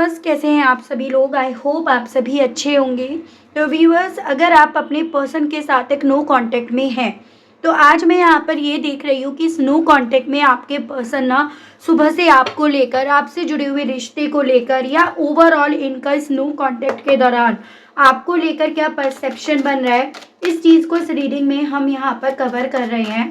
Viewers, कैसे हैं आप सभी लोग? आई होप आप सभी अच्छे होंगे। तो व्यूअर्स, अगर आप अपने पर्सन के साथ एक नो कांटेक्ट में हैं, तो आज मैं यहाँ पर ये देख रही हूँ कि इस नो कांटेक्ट में आपके पर्सन ना सुबह से आपको लेकर, आपसे जुड़े हुए रिश्ते को लेकर या ओवरऑल इनका इस नो कांटेक्ट के दौरान आपको लेकर क्या परसेप्शन बन रहा है, इस चीज़ को इस रीडिंग में हम यहाँ पर कवर कर रहे हैं।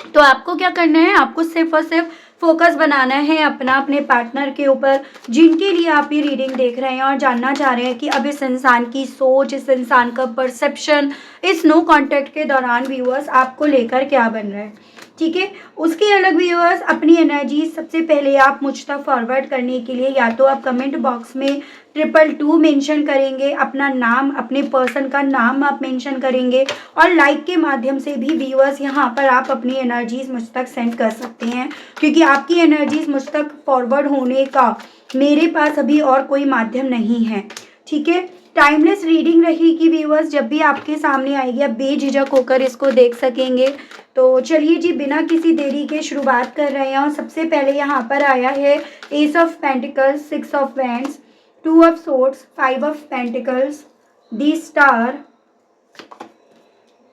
तो आपको क्या करना है, आपको सिर्फ और सिर्फ फोकस बनाना है अपना अपने पार्टनर के ऊपर, जिनके लिए आप ये रीडिंग देख रहे हैं और जानना चाह रहे हैं कि अब इस इंसान की सोच, इस इंसान का परसेप्शन इस नो कांटेक्ट के दौरान व्यूअर्स आपको लेकर क्या बन रहा है। ठीक है, उसके अलग व्यूअर्स अपनी एनर्जी सबसे पहले आप मुझ तक फॉरवर्ड करने के लिए या तो आप कमेंट बॉक्स में 222 मेंशन करेंगे, अपना नाम, अपने पर्सन का नाम आप मेंशन करेंगे और लाइक के माध्यम से भी व्यूअर्स यहाँ पर आप अपनी एनर्जीज मुझ तक सेंड कर सकते हैं, क्योंकि आपकी एनर्जीज मुझ तक फॉरवर्ड होने का मेरे पास अभी और कोई माध्यम नहीं है। ठीक है, टाइमलेस रीडिंग रहेगी व्यूअर्स, जब भी आपके सामने आएगी आप बेझिझक होकर इसको देख सकेंगे। तो चलिए जी, बिना किसी देरी के शुरुआत कर रहे हैं और सबसे पहले यहाँ पर आया है S of pentacles, 6 of wands, 2 of swords, 5 of pentacles, the star,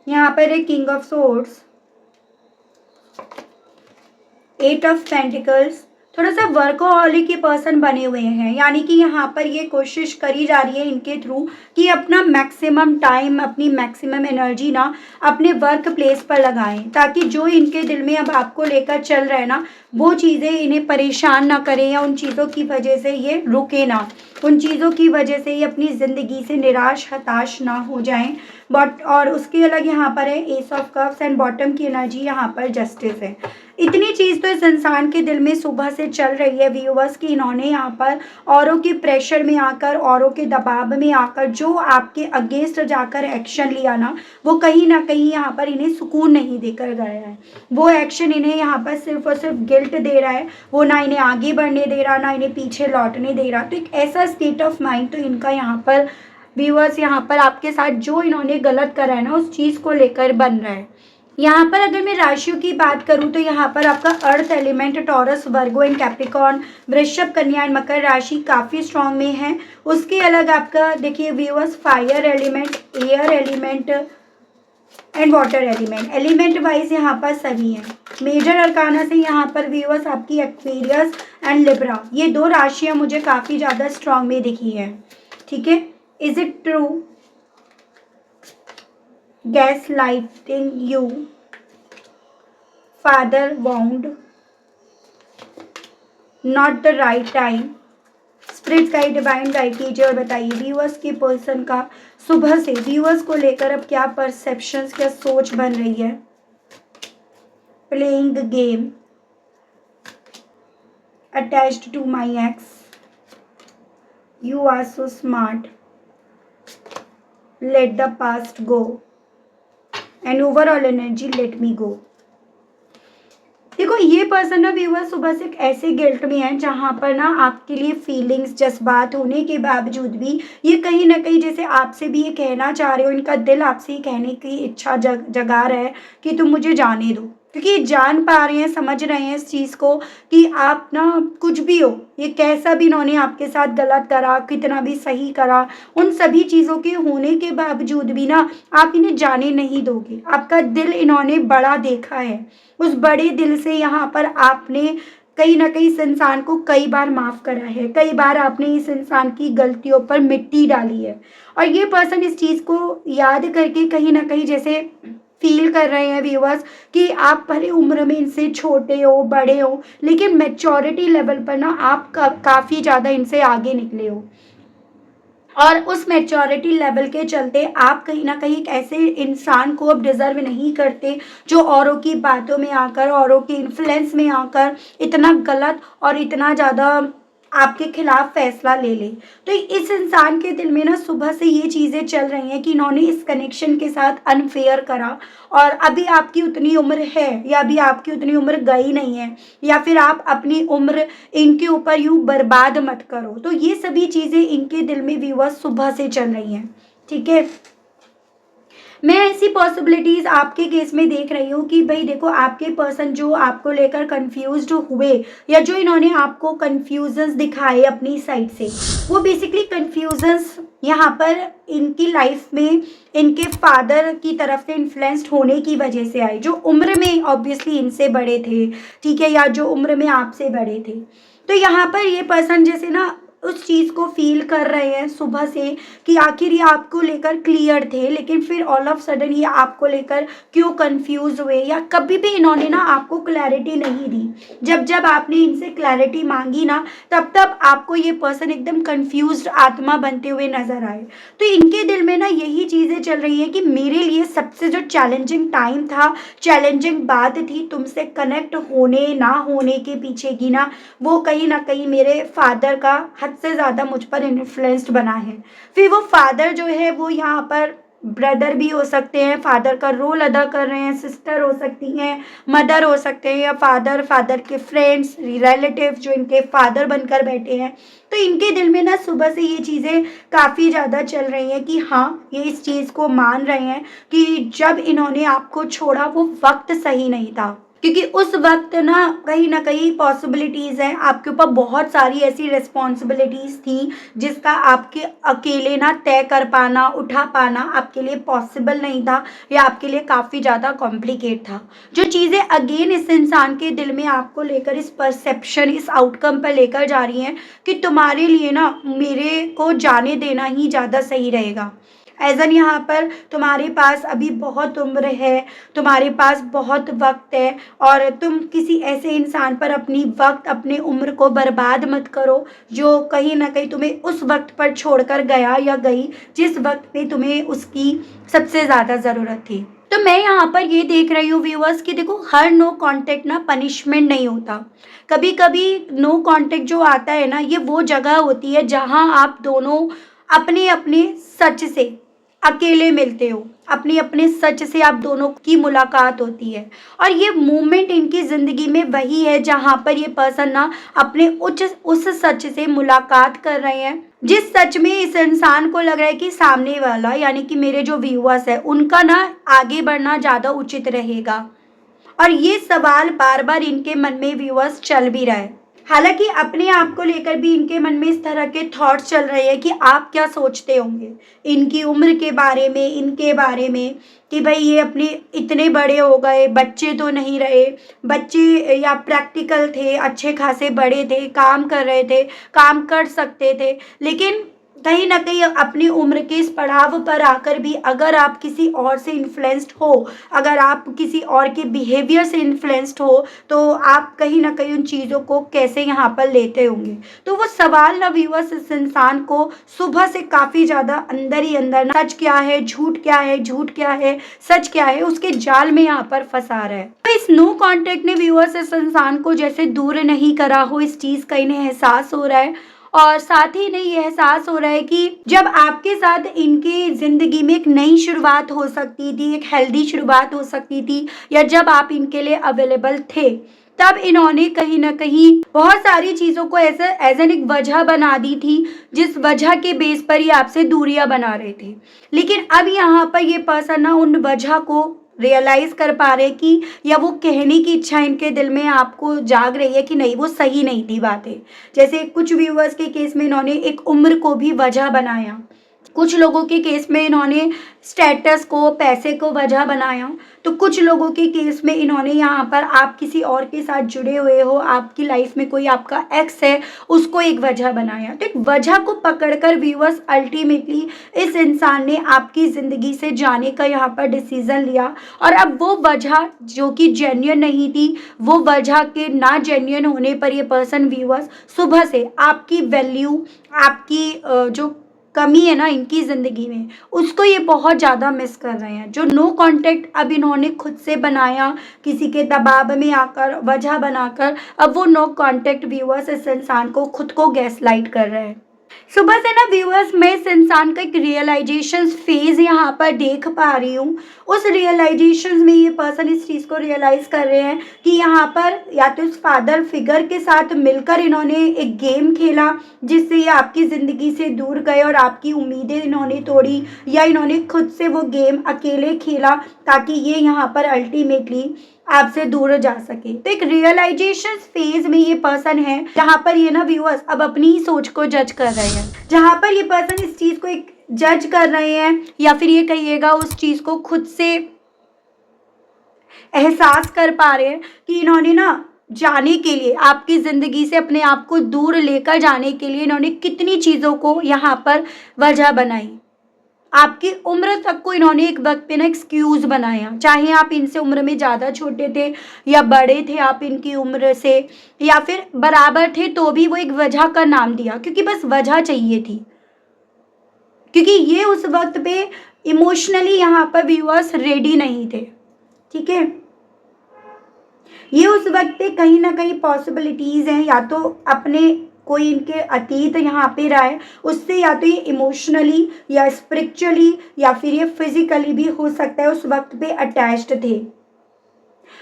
यहाँ पर है king of swords, 8 of pentacles. थोड़ा सा वर्कोहॉलिक के पर्सन बने हुए हैं, यानी कि यहाँ पर ये कोशिश करी जा रही है इनके थ्रू कि अपना मैक्सिमम टाइम, अपनी मैक्सिमम एनर्जी ना अपने वर्क प्लेस पर लगाएं, ताकि जो इनके दिल में अब आपको लेकर चल रहा है ना, वो चीज़ें इन्हें परेशान ना करें या उन चीज़ों की वजह से ये रुके ना, उन चीज़ों की वजह से ये अपनी ज़िंदगी से निराश हताश ना हो जाएं। बट और उसके अलग यहाँ पर है S of cups and bottom की एनर्जी, यहाँ पर जस्टिस है। इतनी चीज़ तो इस इंसान के दिल में सुबह से चल रही है व्यूअर्स कि इन्होंने यहाँ पर औरों के प्रेशर में आकर, औरों के दबाव में आकर जो आपके अगेंस्ट जाकर एक्शन लिया ना कहीं यहाँ पर इन्हें सुकून नहीं देकर गया है। वो एक्शन इन्हें यहाँ पर सिर्फ और सिर्फ गिल्ट दे रहा है, वो ना इन्हें आगे बढ़ने दे रहा, ना इन्हें पीछे लौटने दे रहा। तो एक ऐसा स्टेट ऑफ माइंड तो इनका यहाँ पर व्यूअर्स, यहाँ पर आपके साथ जो इन्होंने गलत करा है ना, उस चीज़ को लेकर बन रहा है। यहाँ पर अगर मैं राशियों की बात करूँ तो यहाँ पर आपका earth element taurus, Virgo and Capricorn, वृषभ, कन्या एंड मकर राशि काफ़ी स्ट्रांग में है। उसके अलग आपका देखिए viewers, fire element, air element and water element, element wise यहाँ पर सभी हैं। मेजर अरकाना से यहाँ पर व्यूअर्स आपकी एक्वेरियस एंड लिब्रा, ये 2 राशियाँ मुझे काफ़ी ज़्यादा स्ट्रांग में दिखी है। ठीक है, is it true? Gaslighting you, father wound, not the right time, spirit guide, divine guide कीजिए और बताइए व्यूअर्स के पर्सन का सुबह से व्यूअर्स को लेकर अब क्या परसेप्शंस, क्या सोच बन रही है। Playing game, attached to my ex, you are so smart, let the past go and overall energy let me go. देखो, ये पर्सन ना व्यूअर सुबह से ऐसे गिल्ट में है जहाँ पर ना आपके लिए फीलिंग्स, जज्बात होने के बावजूद भी ये कहीं ना कहीं जैसे आपसे भी ये कहना चाह रहे हो, इनका दिल आपसे ये कहने की इच्छा जगा रहा है कि तुम मुझे जाने दो, क्योंकि ये जान पा रहे हैं, समझ रहे हैं इस चीज़ को कि आप ना कुछ भी हो, ये कैसा भी इन्होंने आपके साथ गलत करा, कितना भी सही करा, उन सभी चीज़ों के होने के बावजूद भी ना आप इन्हें जाने नहीं दोगे। आपका दिल इन्होंने बड़ा देखा है, उस बड़े दिल से यहाँ पर आपने कहीं ना कहीं इस इंसान को कई बार माफ़ करा है, कई बार आपने इस इंसान की गलतियों पर मिट्टी डाली है और ये पर्सन इस चीज़ को याद करके कहीं ना कहीं जैसे फील कर रहे हैं व्यूअर्स कि आप भले उम्र में इनसे छोटे हो, बड़े हो, लेकिन मैच्योरिटी लेवल पर ना आप काफ़ी ज़्यादा इनसे आगे निकले हो और उस मैच्योरिटी लेवल के चलते आप कहीं ना कहीं एक ऐसे इंसान को अब डिज़र्व नहीं करते जो औरों की बातों में आकर, औरों के इन्फ्लुएंस में आकर इतना गलत और इतना ज़्यादा आपके खिलाफ फैसला ले ले। तो इस इंसान के दिल में ना सुबह से ये चीज़ें चल रही हैं कि इन्होंने इस कनेक्शन के साथ अनफेयर करा और अभी आपकी उतनी उम्र है या अभी आपकी उतनी उम्र गई नहीं है या फिर आप अपनी उम्र इनके ऊपर यूँ बर्बाद मत करो। तो ये सभी चीज़ें इनके दिल में व्यूअर्स सुबह से चल रही हैं। ठीक है, मैं ऐसी पॉसिबिलिटीज़ आपके केस में देख रही हूँ कि भई देखो, आपके पर्सन जो आपको लेकर कन्फ्यूज़्ड हुए या जो इन्होंने आपको कन्फ्यूज़न्स दिखाए अपनी साइड से, वो बेसिकली कन्फ्यूज़न्स यहाँ पर इनकी लाइफ़ में इनके फादर की तरफ से इन्फ्लुएंस्ड होने की वजह से आए, जो उम्र में ऑब्वियसली इनसे बड़े थे, ठीक है? या जो उम्र में आपसे बड़े थे। तो यहाँ पर ये पर्सन जैसे ना उस चीज़ को फ़ील कर रहे हैं सुबह से कि आखिर ये आपको लेकर क्लियर थे, लेकिन फिर ऑल ऑफ सडन ये आपको लेकर क्यों कन्फ्यूज़ हुए, या कभी भी इन्होंने ना आपको क्लैरिटी नहीं दी। जब आपने इनसे क्लैरिटी माँगी ना, तब आपको ये पर्सन एकदम कन्फ्यूज़्ड आत्मा बनते हुए नज़र आए। तो इनके दिल में ना यही चीज़ें चल रही हैं कि मेरे लिए सबसे जो चैलेंजिंग टाइम था, चैलेंजिंग बात थी तुमसे कनेक्ट होने ना होने के पीछे की ना, वो कहीं न कहीं मेरे फादर का हद से ज़्यादा मुझ पर इन्फ्लुएंस्ड बना है। फिर वो फादर जो है वो यहाँ पर ब्रदर भी हो सकते हैं, फादर का रोल अदा कर रहे हैं, सिस्टर हो सकती हैं, मदर हो सकते हैं, या फादर के फ्रेंड्स, रिलेटिव जो इनके फादर बनकर बैठे हैं। तो इनके दिल में ना सुबह से ये चीज़ें काफ़ी ज़्यादा चल रही हैं कि हाँ, ये इस चीज़ को मान रहे हैं कि जब इन्होंने आपको छोड़ा वो वक़्त सही नहीं था। क्योंकि उस वक़्त ना कहीं न कहीं पॉसिबिलिटीज़ हैं, आपके ऊपर बहुत सारी ऐसी रिस्पॉन्सिबिलिटीज़ थी, जिसका आपके अकेले ना तय कर पाना, उठा पाना आपके लिए पॉसिबल नहीं था, या आपके लिए काफ़ी ज़्यादा कॉम्प्लिकेट था। जो चीज़ें अगेन इस इंसान के दिल में आपको लेकर इस परसेप्शन, इस आउटकम पर लेकर जा रही हैं कि तुम्हारे लिए ना मेरे को जाने देना ही ज़्यादा सही रहेगा। एज़ एन यहाँ पर तुम्हारे पास अभी बहुत उम्र है, तुम्हारे पास बहुत वक़्त है, और तुम किसी ऐसे इंसान पर अपनी वक़्त, अपनी उम्र को बर्बाद मत करो, जो कहीं न कहीं तुम्हें उस वक़्त पर छोड़कर गया या गई, जिस वक़्त पे तुम्हें उसकी सबसे ज़्यादा ज़रूरत थी। तो मैं यहाँ पर ये देख रही हूँ व्यूअर्स कि देखो, हर नो कॉन्टैक्ट ना पनिशमेंट नहीं होता। कभी-कभी नो कॉन्टैक्ट जो आता है ना, ये वो जगह होती है जहाँ आप दोनों अपने-अपने सच से अकेले मिलते हो, अपने-अपने सच से आप दोनों की मुलाकात होती है, और ये मोमेंट इनकी ज़िंदगी में वही है जहाँ पर ये पर्सन ना अपने उस सच से मुलाकात कर रहे हैं, जिस सच में इस इंसान को लग रहा है कि सामने वाला, यानी कि मेरे जो व्यूअर्स हैं, उनका ना आगे बढ़ना ज़्यादा उचित रहेगा। और ये सवाल बार-बार इनके मन में व्यूअर्स चल भी रहा है। हालाँकि अपने आप को लेकर भी इनके मन में इस तरह के थॉट्स चल रहे हैं कि आप क्या सोचते होंगे इनकी उम्र के बारे में, इनके बारे में, कि भई ये अपने इतने बड़े हो गए, बच्चे तो नहीं रहे, बच्चे या प्रैक्टिकल थे, अच्छे खासे बड़े थे, काम कर रहे थे, काम कर सकते थे, लेकिन कहीं न कहीं अपनी उम्र के इस पड़ाव पर आकर भी अगर आप किसी और से इन्फ्लुएंस्ड हो, अगर आप किसी और के बिहेवियर से इन्फ्लुएंस्ड हो, तो आप कहीं न कहीं उन चीज़ों को कैसे यहाँ पर लेते होंगे। तो वो सवाल ना व्यूअर्स इस इंसान को सुबह से काफ़ी ज़्यादा अंदर ही अंदर ना, सच क्या है, झूठ क्या है, झूठ क्या है, सच क्या है, उसके जाल में यहाँ पर फँसा रहा है। तो इस नो कॉन्टैक्ट ने व्यूअर्स इस इंसान को जैसे दूर नहीं करा हो, इस चीज़ का इन्हें एहसास हो रहा है, और साथ ही इन्हें ये एहसास हो रहा है कि जब आपके साथ इनकी ज़िंदगी में एक नई शुरुआत हो सकती थी, एक हेल्दी शुरुआत हो सकती थी, या जब आप इनके लिए अवेलेबल थे, तब इन्होंने कहीं न कहीं बहुत सारी चीज़ों को एज़ एन एक वजह बना दी थी, जिस वजह के बेस पर ये आपसे दूरियाँ बना रहे थे। लेकिन अब यहाँ पर ये पर्सन ना उन वजह को रियलाइज़ कर पा रहे कि, या वो कहने की इच्छा इनके दिल में आपको जाग रही है कि नहीं, वो सही नहीं थी बातें। जैसे कुछ व्यूअर्स के केस में इन्होंने एक उम्र को भी वजह बनाया, कुछ लोगों के केस में इन्होंने स्टेटस को, पैसे को वजह बनाया, तो कुछ लोगों के केस में इन्होंने यहाँ पर आप किसी और के साथ जुड़े हुए हो, आपकी लाइफ में कोई आपका एक्स है, उसको एक वजह बनाया। तो एक वजह को पकड़कर व्यूअर्स अल्टीमेटली इस इंसान ने आपकी ज़िंदगी से जाने का यहाँ पर डिसीज़न लिया, और अब वो वजह जो कि जेन्युइन नहीं थी, वो वजह के ना जेन्युइन होने पर ये पर्सन व्यूअर्स सुबह से आपकी वैल्यू, आपकी जो कमी है ना इनकी ज़िंदगी में, उसको ये बहुत ज़्यादा मिस कर रहे हैं। जो नो कॉन्टैक्ट अब इन्होंने खुद से बनाया, किसी के दबाव में आकर, वजह बनाकर, अब वो नो कॉन्टैक्ट व्यूअर्स इस इंसान को खुद को गैसलाइट कर रहे हैं। सुबह से ना व्यूअर्स मैं इस इंसान का एक रियलाइजेशन फेज यहाँ पर देख पा रही हूँ। उस रियलाइजेशन में ये पर्सन इस चीज़ को रियलाइज कर रहे हैं कि यहाँ पर या तो इस फादर फिगर के साथ मिलकर इन्होंने एक गेम खेला जिससे ये आपकी ज़िंदगी से दूर गए और आपकी उम्मीदें इन्होंने तोड़ी, या इन्होंने खुद से वो गेम अकेले खेला ताकि ये यहाँ पर अल्टीमेटली आपसे दूर जा सके। तो एक रियलाइजेशन फेज में ये पर्सन है जहाँ पर ये ना व्यूअर्स अब अपनी ही सोच को जज कर रहे हैं, जहाँ पर ये पर्सन इस चीज को एक जज कर रहे हैं, या फिर ये कहिएगा उस चीज को खुद से एहसास कर पा रहे हैं कि इन्होंने ना जाने के लिए आपकी ज़िंदगी से अपने आप को दूर लेकर जाने के लिए इन्होंने कितनी चीज़ों को यहाँ पर वजह बनाई। आपकी उम्र तक को इन्होंने एक वक्त पे ना एक्सक्यूज़ बनाया, चाहे आप इनसे उम्र में ज़्यादा छोटे थे या बड़े थे आप इनकी उम्र से, या फिर बराबर थे, तो भी वो एक वजह का नाम दिया क्योंकि बस वजह चाहिए थी, क्योंकि ये उस वक्त पे इमोशनली यहाँ पर व्यूअर्स रेडी नहीं थे। ठीक है, ये उस वक्त पे कहीं ना कहीं पॉसिबिलिटीज़ हैं, या तो अपने कोई इनके अतीत यहाँ पे रहा है उससे, या तो ये इमोशनली या स्पिरिचुअली या फिर ये फिजिकली भी हो सकता है उस वक्त पे अटैच्ड थे,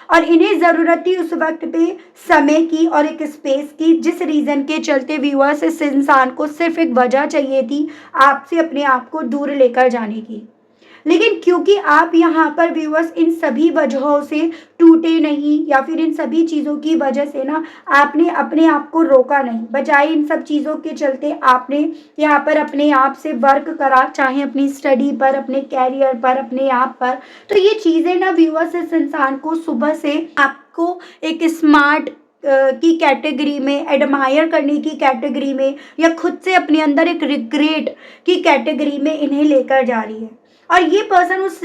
और इन्हें ज़रूरत थी उस वक्त पे समय की और एक स्पेस की, जिस रीज़न के चलते व्यूअर्स इस इंसान को सिर्फ एक वजह चाहिए थी आपसे अपने आप को दूर लेकर जाने की। लेकिन क्योंकि आप यहाँ पर व्यूअर्स इन सभी वजहों से टूटे नहीं, या फिर इन सभी चीज़ों की वजह से ना आपने अपने आप को रोका नहीं, बजाय इन सब चीज़ों के चलते आपने यहाँ पर अपने आप से वर्क करा, चाहे अपनी स्टडी पर, अपने कैरियर पर, अपने आप पर। तो ये चीज़ें ना व्यूअर्स इस इंसान को सुबह से आपको एक स्मार्ट की कैटेगरी में, एडमायर करने की कैटेगरी में, या खुद से अपने अंदर एक रिग्रेट की कैटेगरी में इन्हें लेकर जा रही है। और ये पर्सन उस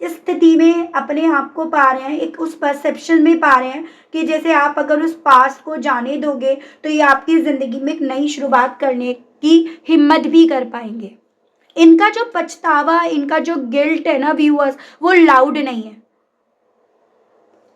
स्थिति में अपने आप को पा रहे हैं, एक उस परसेप्शन में पा रहे हैं कि जैसे आप अगर उस पास्ट को जाने दोगे तो ये आपकी ज़िंदगी में एक नई शुरुआत करने की हिम्मत भी कर पाएंगे। इनका जो पछतावा, इनका जो गिल्ट है ना व्यूअर्स, वो लाउड नहीं है,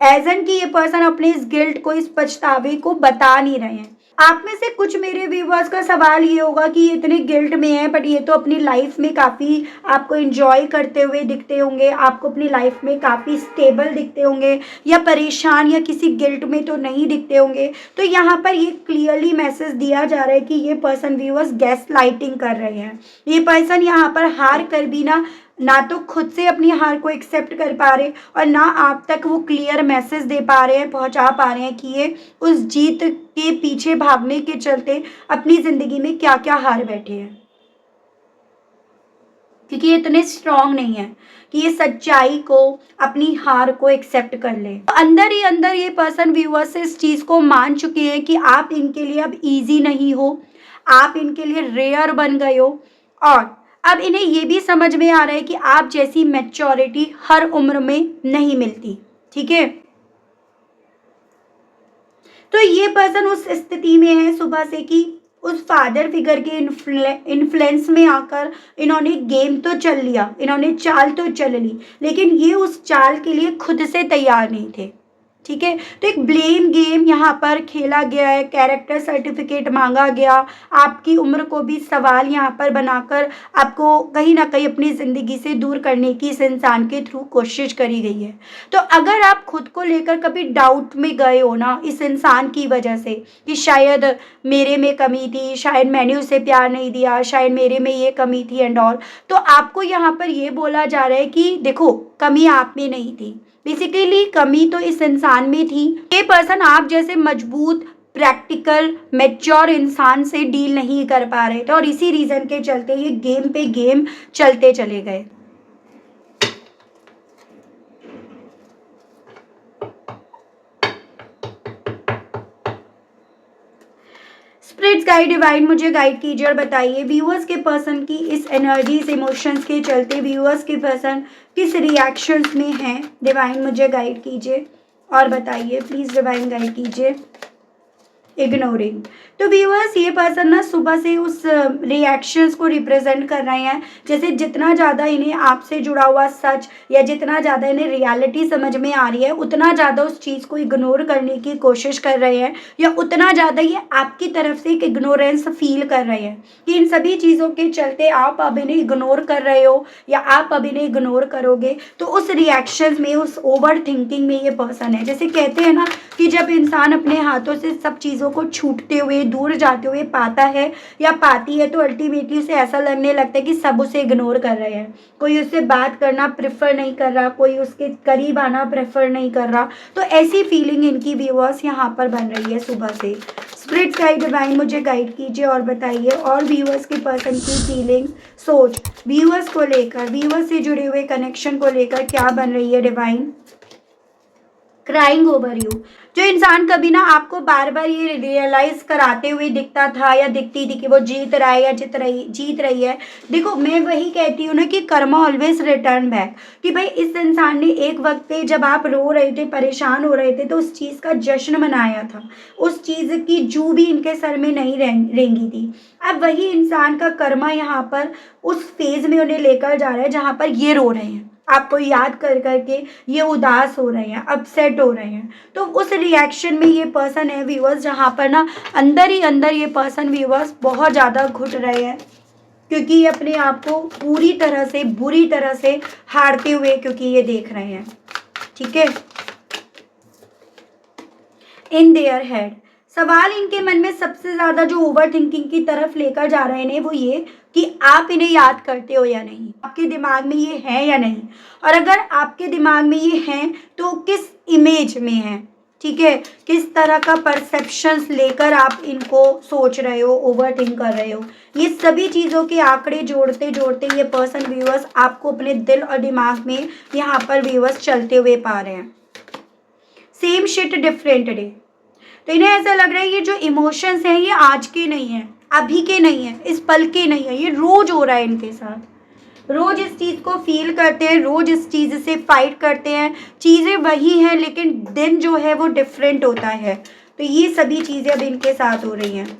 एज एन कि ये पर्सन अपने इस गिल्ट को, इस पछतावे को बता नहीं रहे हैं। आप में से कुछ मेरे व्यूवर्स का सवाल ये होगा कि ये इतने गिल्ट में है, बट ये तो अपनी लाइफ में काफ़ी आपको एंजॉय करते हुए दिखते होंगे, आपको अपनी लाइफ में काफ़ी स्टेबल दिखते होंगे, या परेशान या किसी गिल्ट में तो नहीं दिखते होंगे। तो यहाँ पर ये क्लियरली मैसेज दिया जा रहा है कि ये पर्सन व्यूवर्स गैस लाइटिंग कर रहे हैं। ये पर्सन यहाँ पर हार कर भी ना तो खुद से अपनी हार को एक्सेप्ट कर पा रहे, और ना आप तक वो क्लियर मैसेज दे पा रहे हैं, पहुंचा पा रहे हैं कि ये उस जीत के पीछे भागने के चलते अपनी ज़िंदगी में क्या क्या हार बैठे हैं, क्योंकि ये इतने स्ट्रांग नहीं है कि ये सच्चाई को, अपनी हार को एक्सेप्ट कर ले। तो अंदर ही अंदर ये पर्सन व्यूअर्स से इस चीज़ को मान चुके हैं कि आप इनके लिए अब ईजी नहीं हो, आप इनके लिए रेयर बन गए हो, और अब इन्हें ये भी समझ में आ रहा है कि आप जैसी मैच्योरिटी हर उम्र में नहीं मिलती। ठीक है, तो ये पर्सन उस स्थिति में है सुबह से कि उस फादर फिगर के इन्फ्लुएंस में आकर इन्होंने गेम तो चल लिया, इन्होंने चाल तो चल ली, लेकिन ये उस चाल के लिए खुद से तैयार नहीं थे। ठीक है, तो एक ब्लेम गेम यहाँ पर खेला गया है, कैरेक्टर सर्टिफिकेट मांगा गया, आपकी उम्र को भी सवाल यहाँ पर बनाकर आपको कहीं ना कहीं अपनी ज़िंदगी से दूर करने की इस इंसान के थ्रू कोशिश करी गई है। तो अगर आप खुद को लेकर कभी डाउट में गए हो ना इस इंसान की वजह से कि शायद मेरे में कमी थी, शायद मैंने उसे प्यार नहीं दिया, शायद मेरे में ये कमी थी एंड ऑल, तो आपको यहाँ पर ये बोला जा रहा है कि देखो कमी आप में नहीं थी, बेसिकली कमी तो इस इंसान में थी। ये पर्सन आप जैसे मजबूत, प्रैक्टिकल, मैच्योर इंसान से डील नहीं कर पा रहे थे, और इसी रीज़न के चलते ये गेम पे गेम चलते चले गए। स्पिरिट्स गाइड, डिवाइन मुझे गाइड कीजिए और बताइए व्यूअर्स के पर्सन की इस एनर्जीज, इमोशंस के चलते व्यूअर्स के पर्सन किस रिएक्शंस में हैं। डिवाइन मुझे गाइड कीजिए और बताइए, प्लीज़ डिवाइन गाइड कीजिए इग्नोरिंग। तो व्यूअर्स ये पर्सन ना सुबह से उस रिएक्शंस को रिप्रेजेंट कर रहे हैं, जैसे जितना ज़्यादा इन्हें आपसे जुड़ा हुआ सच या जितना ज़्यादा इन्हें रियलिटी समझ में आ रही है, उतना ज़्यादा उस चीज़ को इग्नोर करने की कोशिश कर रहे हैं, या उतना ज़्यादा ये आपकी तरफ से एक इग्नोरेंस फील कर रहे हैं कि इन सभी चीज़ों के चलते आप अब इन्हें इग्नोर कर रहे हो या आप अब इन्हें इग्नोर करोगे। तो उस रिएक्शन में, उस ओवर थिंकिंग में ये पर्सन है। जैसे कहते हैं ना कि जब इंसान अपने हाथों से सब चीज़ों को छूटते हुए, दूर जाते हुए पाता है या पाती है, तो अल्टीमेटली उसे ऐसा लगने लगता है कि सब उसे इग्नोर कर रहे हैं, कोई उससे बात करना प्रेफर नहीं कर रहा, कोई उसके करीब आना प्रेफर नहीं कर रहा। तो ऐसी फीलिंग इनकी व्यूअर्स यहाँ पर बन रही है सुबह से। स्पिरिट गाइड डिवाइन मुझे गाइड कीजिए और बताइए और व्यूअर्स के पर्सन की फीलिंग, सोच व्यूअर्स को लेकर, व्यूअर्स से जुड़े हुए कनेक्शन को लेकर क्या बन रही है डिवाइन। क्राइंग ओवर यू, जो इंसान कभी ना आपको बार बार ये रियलाइज कराते हुए दिखता था या दिखती थी कि वो जीत रहा है या जीत रही है। देखो मैं वही कहती हूँ ना कि कर्मा ऑलवेज रिटर्न बैक, कि भाई इस इंसान ने एक वक्त पे जब आप रो रहे थे, परेशान हो रहे थे, तो उस चीज़ का जश्न मनाया था, उस चीज़ की जू भी इनके सर में नहीं रेंगी थी। अब वही इंसान का कर्मा यहाँ पर उस फेज में उन्हें लेकर जा रहा है जहाँ पर ये रो रहे हैं, आपको याद कर करके ये उदास हो रहे हैं, अपसेट हो रहे हैं। तो उस रिएक्शन में ये पर्सन है व्यूअर्स, जहाँ पर ना अंदर ही अंदर ये पर्सन व्यूअर्स बहुत ज़्यादा घुट रहे हैं, क्योंकि ये अपने आप को पूरी तरह से, बुरी तरह से हारते हुए क्योंकि ये देख रहे हैं। ठीक है, इन देयर हेड, सवाल इनके मन में सबसे ज़्यादा जो ओवर थिंकिंग की तरफ लेकर जा रहे हैं वो ये कि आप इन्हें याद करते हो या नहीं, आपके दिमाग में ये है या नहीं, और अगर आपके दिमाग में ये हैं तो किस इमेज में है। ठीक है, किस तरह का परसेप्शंस लेकर आप इनको सोच रहे हो, ओवर थिंक कर रहे हो। ये सभी चीज़ों के आंकड़े जोड़ते जोड़ते ये पर्सन व्यूअर्स आपको अपने दिल और दिमाग में यहाँ पर व्यूअर्स चलते हुए पा रहे हैं। सेम शिट डिफरेंट डे, तो इन्हें ऐसा लग रहा है ये जो इमोशंस हैं ये आज के नहीं हैं, अभी के नहीं हैं, इस पल के नहीं है, ये रोज हो रहा है इनके साथ। रोज इस चीज़ को फील करते हैं, रोज इस चीज़ से फाइट करते हैं, चीज़ें वही हैं लेकिन दिन जो है वो डिफरेंट होता है। तो ये सभी चीज़ें अब इनके साथ हो रही हैं।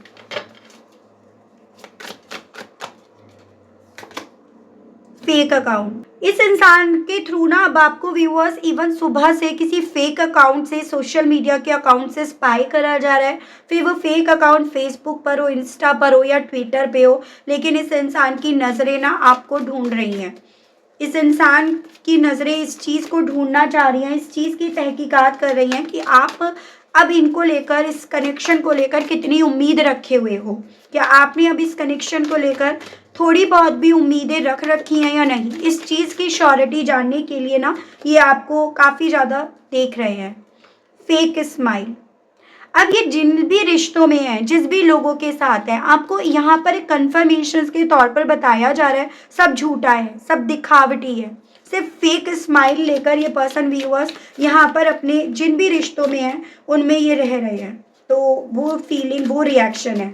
फेक अकाउंट, इस इंसान के थ्रू ना अब आपको व्यूअर्स इवन सुबह से किसी फेक अकाउंट से, सोशल मीडिया के अकाउंट से स्पाई करा जा रहा है। फिर वो फेक अकाउंट फेसबुक पर हो, इंस्टा पर हो या ट्विटर पे हो, लेकिन इस इंसान की नज़रें ना आपको ढूंढ रही हैं। इस इंसान की नज़रें इस चीज़ को ढूंढना चाह रही हैं, इस चीज़ की तहकीकात कर रही हैं कि आप अब इनको लेकर, इस कनेक्शन को लेकर कितनी उम्मीद रखे हुए हो। क्या आपने अब इस कनेक्शन को लेकर थोड़ी बहुत भी उम्मीदें रख रखी हैं या नहीं, इस चीज़ की श्योरिटी जानने के लिए ना ये आपको काफ़ी ज़्यादा देख रहे हैं। फेक स्माइल, अब ये जिन भी रिश्तों में हैं, जिस भी लोगों के साथ हैं, आपको यहाँ पर एक कन्फर्मेशन के तौर पर बताया जा रहा है सब झूठा है, सब दिखावटी है। सिर्फ फेक स्माइल लेकर ये पर्सन व्यूअर्स यहाँ पर अपने जिन भी रिश्तों में हैं उनमें ये रह रहे हैं। तो वो फीलिंग, वो रिएक्शन है।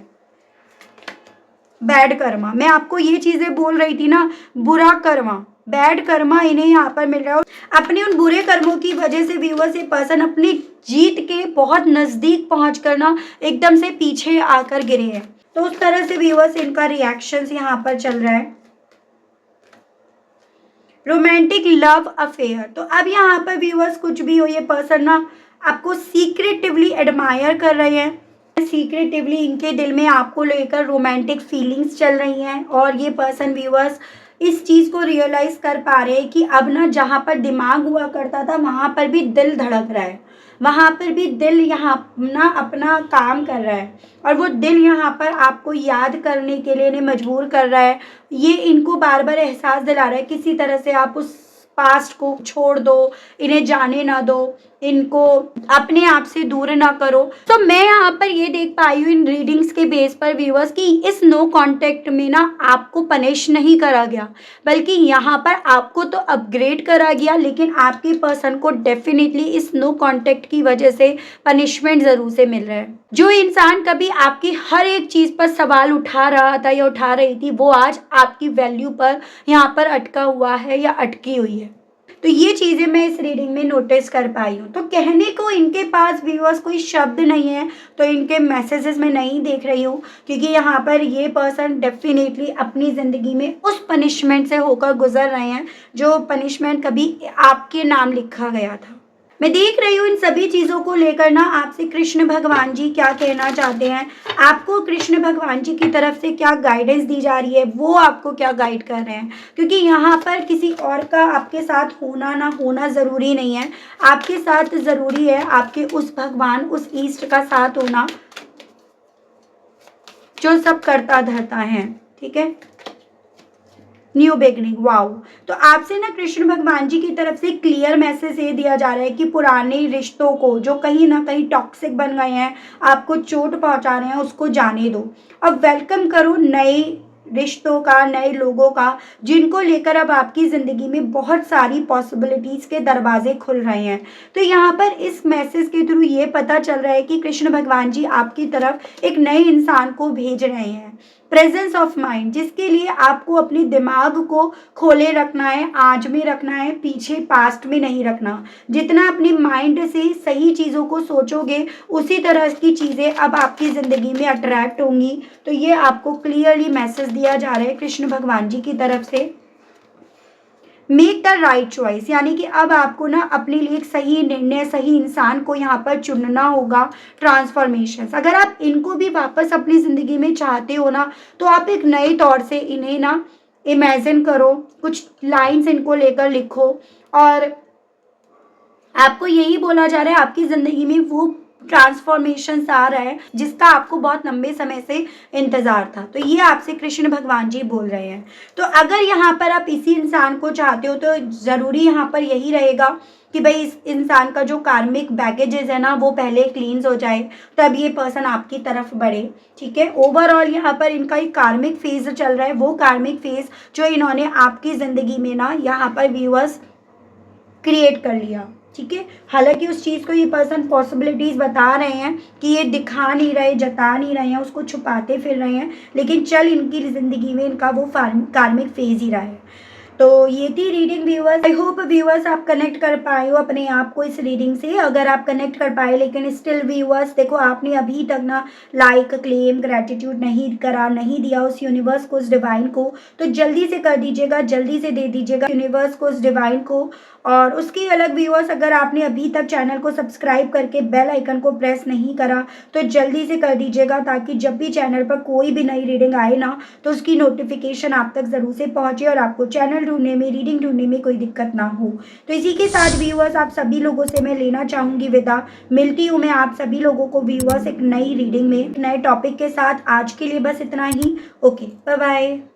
बैड कर्मा, मैं आपको ये चीज़ें बोल रही थी ना, बुरा कर्मा, बैड कर्मा इन्हें यहाँ पर मिल रहा है। अपने उन बुरे कर्मों की वजह से व्यूअर्स ये पर्सन अपनी जीत के बहुत नज़दीक पहुँच कर ना एकदम से पीछे आकर गिरे हैं। तो उस तरह से व्यूअर्स इनका रिएक्शंस यहाँ पर चल रहा है। रोमांटिक लव अफेयर, तो अब यहाँ पर व्यूअर्स कुछ भी हो, ये पर्सन ना आपको सीक्रेटिवली एडमायर कर रहे हैं, सीक्रेटिवली इनके दिल में आपको लेकर रोमांटिक फीलिंग्स चल रही हैं। और ये पर्सन व्यूअर्स इस चीज़ को रियलाइज़ कर पा रहे हैं कि अब ना जहाँ पर दिमाग हुआ करता था वहाँ पर भी दिल धड़क रहा है, वहाँ पर भी दिल यहाँ ना अपना काम कर रहा है, और वो दिल यहाँ पर आपको याद करने के लिए इन्हें मजबूर कर रहा है। ये इनको बार बार एहसास दिला रहा है किसी तरह से आप उस पास्ट को छोड़ दो, इन्हें जाने ना दो, इनको अपने आप से दूर ना करो। तो मैं यहाँ पर ये देख पाई हूँ इन रीडिंग्स के बेस पर व्यूअर्स कि इस नो कांटेक्ट में ना आपको पनिश नहीं करा गया, बल्कि यहाँ पर आपको तो अपग्रेड करा गया, लेकिन आपके पर्सन को डेफिनेटली इस नो कांटेक्ट की वजह से पनिशमेंट ज़रूर से मिल रहा है। जो इंसान कभी आपकी हर एक चीज़ पर सवाल उठा रहा था या उठा रही थी, वो आज आपकी वैल्यू पर यहाँ पर अटका हुआ है या अटकी हुई है। तो ये चीज़ें मैं इस रीडिंग में नोटिस कर पाई हूँ। तो कहने को इनके पास व्यूअर्स कोई शब्द नहीं है, तो इनके मैसेजेस में नहीं देख रही हूँ, क्योंकि यहाँ पर ये पर्सन डेफिनेटली अपनी ज़िंदगी में उस पनिशमेंट से होकर गुजर रहे हैं जो पनिशमेंट कभी आपके नाम लिखा गया था। मैं देख रही हूँ इन सभी चीज़ों को लेकर ना आपसे कृष्ण भगवान जी क्या कहना चाहते हैं, आपको कृष्ण भगवान जी की तरफ से क्या गाइडेंस दी जा रही है, वो आपको क्या गाइड कर रहे हैं। क्योंकि यहाँ पर किसी और का आपके साथ होना ना होना ज़रूरी नहीं है, आपके साथ ज़रूरी है आपके उस भगवान, उस ईष्ट का साथ होना जो सब करता धरता है। ठीक है, न्यू बिगनिंग, वाओ। तो आपसे ना कृष्ण भगवान जी की तरफ से क्लियर मैसेज ये दिया जा रहा है कि पुराने रिश्तों को जो कहीं ना कहीं टॉक्सिक बन गए हैं, आपको चोट पहुंचा रहे हैं, उसको जाने दो। अब वेलकम करो नए रिश्तों का, नए लोगों का, जिनको लेकर अब आपकी ज़िंदगी में बहुत सारी पॉसिबिलिटीज़ के दरवाजे खुल रहे हैं। तो यहाँ पर इस मैसेज के थ्रू ये पता चल रहा है कि कृष्ण भगवान जी आपकी तरफ एक नए इंसान को भेज रहे हैं। प्रेजेंस ऑफ माइंड, जिसके लिए आपको अपने दिमाग को खोले रखना है, आज में रखना है, पीछे पास्ट में नहीं रखना। जितना अपने माइंड से सही चीज़ों को सोचोगे, उसी तरह की चीज़ें अब आपकी ज़िंदगी में अट्रैक्ट होंगी। तो ये आपको क्लियरली मैसेज दिया जा रहा है कृष्ण भगवान जी की तरफ से। मेक द राइट चॉइस, यानी कि अब आपको ना अपने लिए एक सही निर्णय, सही इंसान को यहाँ पर चुनना होगा। ट्रांसफॉर्मेशन, अगर आप इनको भी वापस अपनी ज़िंदगी में चाहते हो ना, तो आप एक नए तौर से इन्हें ना इमेजिन करो, कुछ लाइंस इनको लेकर लिखो, और आपको यही बोला जा रहा है आपकी ज़िंदगी में वो ट्रांसफॉर्मेशन आ रहा है जिसका आपको बहुत लंबे समय से इंतज़ार था। तो ये आपसे कृष्ण भगवान जी बोल रहे हैं। तो अगर यहाँ पर आप इसी इंसान को चाहते हो, तो ज़रूरी यहाँ पर यही रहेगा कि भाई इस इंसान का जो कार्मिक बैगेजेस है ना, वो पहले क्लींस हो जाए, तब ये पर्सन आपकी तरफ बढ़े। ठीक है, ओवरऑल यहाँ पर इनका एक कार्मिक फेज चल रहा है, वो कार्मिक फेज जो इन्होंने आपकी ज़िंदगी में ना यहाँ पर व्यूअर्स क्रिएट कर लिया। ठीक है, हालांकि उस चीज़ को ये पर्सन पॉसिबिलिटीज़ बता रहे हैं कि ये दिखा नहीं रहे, जता नहीं रहे हैं, उसको छुपाते फिर रहे हैं, लेकिन चल इनकी ज़िंदगी में इनका वो कार्मिक फेज ही रहा है। तो ये थी reading viewers. I hope viewers आप कनेक्ट कर पाए हो अपने आप को इस रीडिंग से। अगर आप कनेक्ट कर पाए लेकिन स्टिल व्यूअर्स देखो आपने अभी तक ना लाइक, क्लेम, ग्रेटिट्यूड नहीं करा, नहीं दिया उस यूनिवर्स को, उस डिवाइन को, तो जल्दी से कर दीजिएगा, जल्दी से दे दीजिएगा यूनिवर्स को, उस डिवाइन को। और उसके अलग व्यूअर्स, अगर आपने अभी तक चैनल को सब्सक्राइब करके बेल आइकन को प्रेस नहीं करा तो जल्दी से कर दीजिएगा, ताकि जब भी चैनल पर कोई भी नई रीडिंग आए ना, तो उसकी नोटिफिकेशन आप तक ज़रूर से पहुंचे और आपको चैनल ढूंढने में, रीडिंग ढूंढने में कोई दिक्कत ना हो। तो इसी के साथ व्यूअर्स आप सभी लोगों से मैं लेना चाहूँगी विदा। मिलती हूँ मैं आप सभी लोगों को व्यूअर्स एक नई रीडिंग में, नए टॉपिक के साथ। आज के लिए बस इतना ही। Okay, bye bye.